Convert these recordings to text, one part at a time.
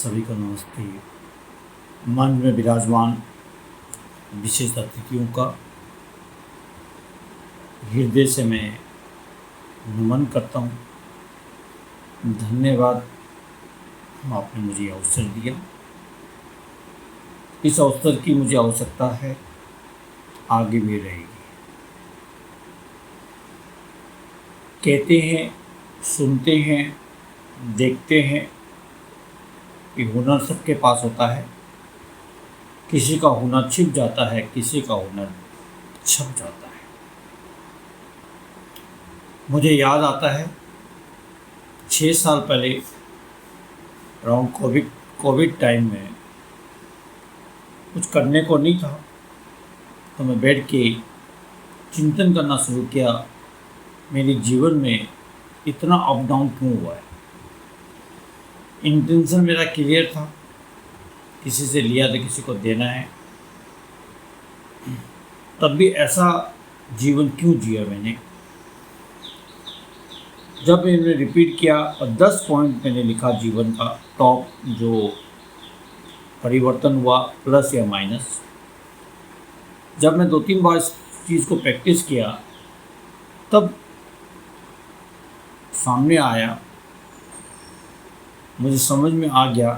सभी को नमस्ते। मन में विराजमान विशेष अतिथियों का हृदय से मैं नमन करता हूँ। धन्यवाद, आपने मुझे अवसर दिया। इस अवसर की मुझे आवश्यकता है, आगे भी रहेगी। कहते हैं, सुनते हैं, देखते हैं कि हुनर सबके पास होता है। किसी का हुनर छिप जाता है, किसी का हुनर छप जाता है। मुझे याद आता है 6 साल पहले अराउंड कोविड टाइम में कुछ करने को नहीं था, तो मैं बैठ के चिंतन करना शुरू किया, मेरे जीवन में इतना अप डाउन क्यों हुआ है। इंटेंशन मेरा क्लियर था, किसी से लिया तो किसी को देना है। तब भी ऐसा जीवन क्यों जिया मैंने। जब मैंने रिपीट किया और 10 पॉइंट मैंने लिखा जीवन का टॉप, जो परिवर्तन हुआ प्लस या माइनस। जब मैं 2-3 बार इस चीज़ को प्रैक्टिस किया, तब सामने आया, मुझे समझ में आ गया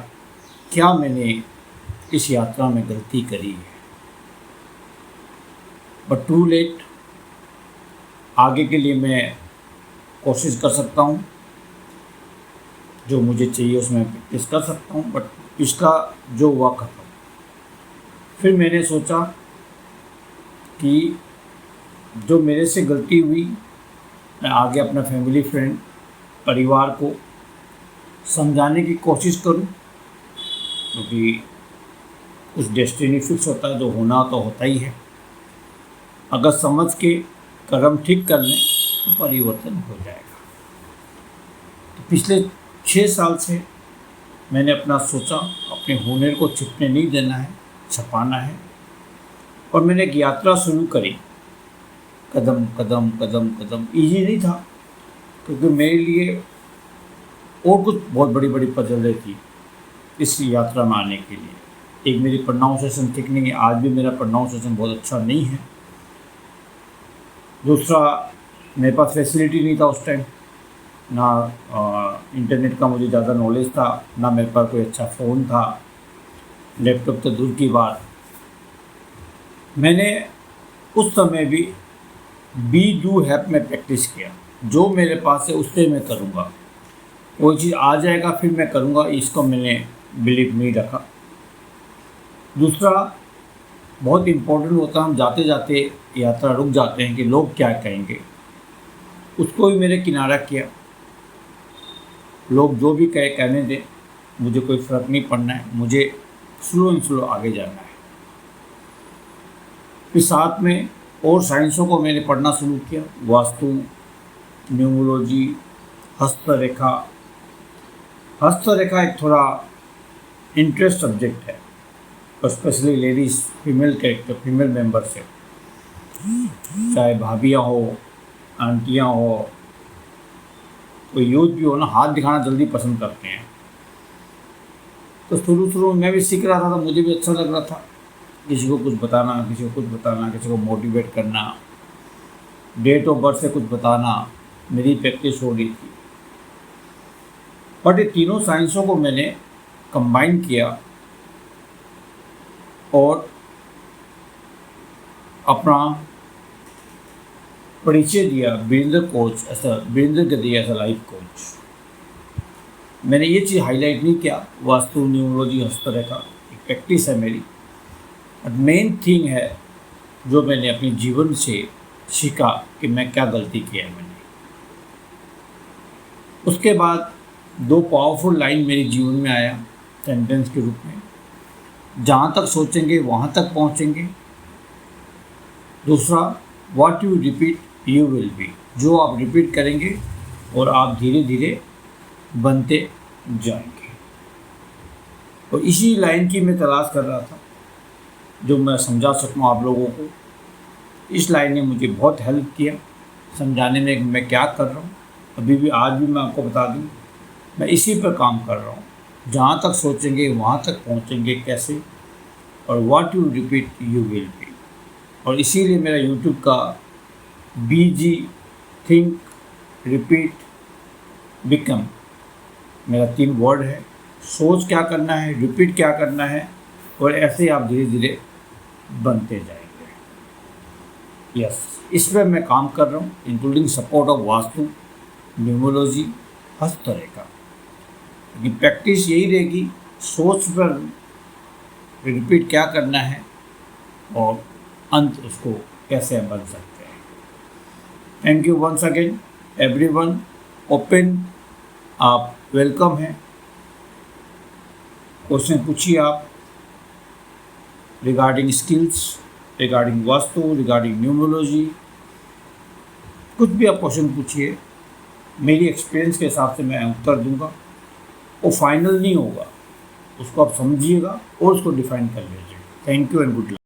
क्या मैंने इस यात्रा में गलती करी है। बट टू लेट, आगे के लिए मैं कोशिश कर सकता हूँ, जो मुझे चाहिए उसमें प्रैक्टिस कर सकता हूँ। बट पिछला जो हुआ खत्म। फिर मैंने सोचा कि जो मेरे से गलती हुई, मैं आगे अपना फैमिली, फ्रेंड, परिवार को समझाने की कोशिश करूं, क्योंकि कुछ डेस्टिनी फिक्स होता है, जो होना तो होता ही है। अगर समझ के कर्म ठीक कर लें तो परिवर्तन हो जाएगा। तो पिछले 6 साल से मैंने अपना सोचा, अपने हुनर को छिपने नहीं देना है, छपाना है। और मैंने एक यात्रा शुरू करी, कदम कदम कदम कदम। ईजी नहीं था, क्योंकि मेरे लिए और कुछ बहुत बड़ी बड़ी पजलें थी इस यात्रा में आने के लिए। एक, मेरी प्रोनाउंसिएशन ठीक नहीं है, आज भी मेरा प्रोनाउंसिएशन बहुत अच्छा नहीं है। दूसरा, मेरे पास फैसिलिटी नहीं था उस टाइम, ना इंटरनेट का मुझे ज़्यादा नॉलेज था, ना मेरे पास कोई अच्छा फ़ोन था, लैपटॉप तो दूर की बात। मैंने उस समय भी बी डू हैव में प्रैक्टिस किया। जो मेरे पास है उससे मैं करूँगा, कोई चीज़ आ जाएगा फिर मैं करूँगा, इसको मैंने बिलीव नहीं रखा। दूसरा, बहुत इम्पोर्टेंट होता है, हम जाते जाते यात्रा रुक जाते हैं कि लोग क्या कहेंगे, उसको भी मैंने किनारा किया। लोग जो भी कहने दें, मुझे कोई फ़र्क नहीं पड़ना है, मुझे स्लो एंड स्लो आगे जाना है। फिर साथ में और साइंसों को मैंने पढ़ना शुरू किया, वास्तु, न्यूमरोलॉजी, हस्तरेखा। हस्तरेखा एक थोड़ा इंटरेस्ट सब्जेक्ट है, specially ladies, female character, female member से, चाहे भाभियाँ हो, आंटियाँ हो, कोई यूथ भी हो ना, हाथ दिखाना जल्दी पसंद करते हैं। तो शुरू में मैं भी सीख रहा था, तो मुझे भी अच्छा लग रहा था, किसी को कुछ बताना, किसी को कुछ बताना, किसी को मोटिवेट करना, डेट ऑफ बर्थ से कुछ बताना, मेरी प्रैक्टिस हो रही थी। बट ये तीनों साइंसों को मैंने कंबाइन किया और अपना परिचय दिया वीरेंद्र गद्दी ऐसा लाइफ कोच। मैंने ये चीज़ हाईलाइट नहीं किया, वास्तु, न्यूमरोलॉजी, हस्तरेखा एक प्रैक्टिस है मेरी। बट मेन थिंग है जो मैंने अपने जीवन से सीखा कि मैं क्या गलती किया है मैंने। उसके बाद 2 पावरफुल लाइन मेरे जीवन में आया सेंटेंस के रूप में, जहाँ तक सोचेंगे वहाँ तक पहुँचेंगे। दूसरा, what you repeat you will be. जो आप रिपीट करेंगे और आप धीरे धीरे बनते जाएंगे। और इसी लाइन की मैं तलाश कर रहा था, जो मैं समझा सकूँ आप लोगों को। इस लाइन ने मुझे बहुत हेल्प किया समझाने में कि मैं क्या कर रहा हूँ। अभी भी, आज भी मैं आपको बता दूँ, मैं इसी पर काम कर रहा हूँ। जहाँ तक सोचेंगे वहाँ तक पहुँचेंगे कैसे, और what you repeat you will be. और इसीलिए मेरा यूट्यूब का BG थिंक रिपीट बिकम मेरा 3 वर्ड है। सोच क्या करना है, रिपीट क्या करना है, और ऐसे ही आप धीरे धीरे बनते जाएंगे। यस, इस पर मैं काम कर रहा हूँ, including support of vastu, numerology, हर तरह का। लेकिन प्रैक्टिस यही रहेगी, सोच पर रिपीट क्या करना है और अंत उसको कैसे बन सकते हैं। Thank you once again everyone. Open, आप वेलकम हैं। क्वेश्चन पूछिए आप regarding skills, regarding vastu, regarding numerology, कुछ भी आप क्वेश्चन पूछिए, मेरी एक्सपीरियंस के हिसाब से मैं उत्तर दूंगा। वो फाइनल नहीं होगा, उसको आप समझिएगा और उसको डिफाइन कर लीजिए। Thank you and good luck.